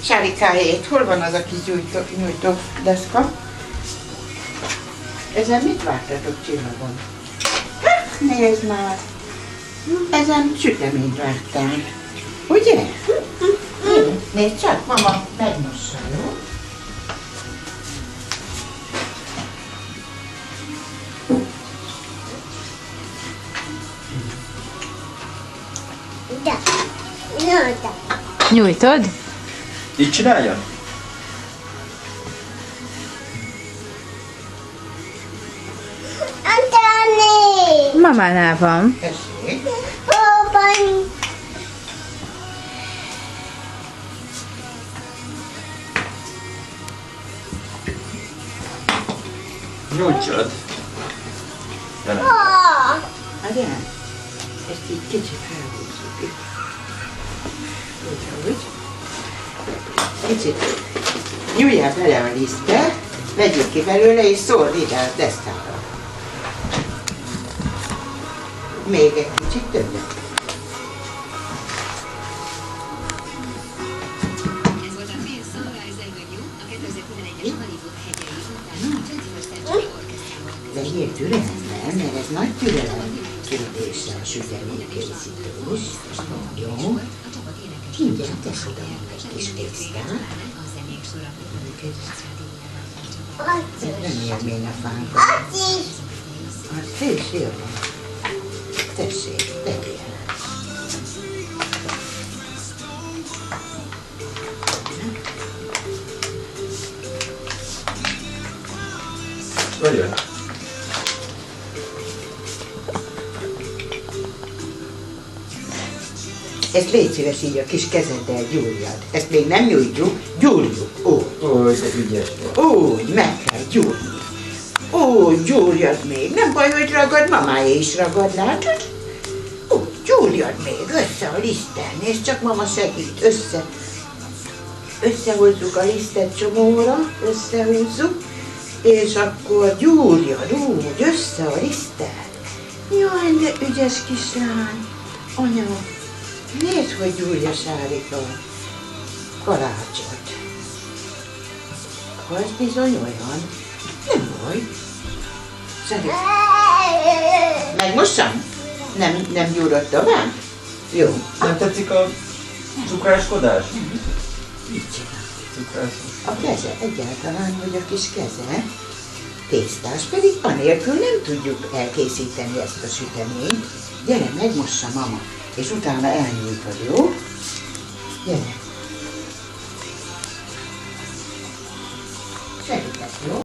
Sárikájét, hol van az a kis nyújtó deszka? Ezen mit vártatok csillagon? Nézd már! Ezen süteményt vártam. Ugye? Nézd csak, mama megmossa, jó? Nyújtod? Így csinálja? Mamánál van. Tessék. Nyújtsad. De nem. Adján, ezt így kicsit felhúzzuk itt. Úgy. Kicsit nyúljál bele a lisztbe, vegyük ki belőle és szórd ide a deszkára. Még egy kicsit többet. Ez volt a film Sunrise Avenue, a 2011-es Hollywood hegyei után a Twenty First Century Orchestra-val De miért türelemben, mert ez nagy türelem kérdése a süteménykészítés. Jó? Mindjárt tesz oda egy kis tésztát. Nem ér még a fánkat. Hát félsél van. Tessék, tegyél. Nagyon. Ezt légy szíves így a kis kezeddel gyúrjad. Ezt még nem nyújtjuk, gyúrjuk. Ó, de ügyes vagy. Úgy, meg kell gyúrni. Úgy, gyúrjad még. Nem baj, hogy ragad, mamája is ragad, látod? Úgy, gyúrjad még, össze a liszten. És csak mama segít, összehozzuk a lisztet csomóra, összehúzzuk, és akkor gyúrjad úgy, össze a lisztet. Jaj, de ügyes kislány. Anya, nézd, hogy gyúrja Sárika kalácsot. Az bizony olyan. Nem baj. Sárika. Megmossam? Nem gyúrod tovább? Jó. Nem tetszik a cukráskodás? Mit csinál? Cukrászos. A keze egyáltalán, hogy a kis keze tésztás, pedig anélkül nem tudjuk elkészíteni ezt a süteményt. Gyere, megmossa mama, és utána elnyújtod, jó? Gyere.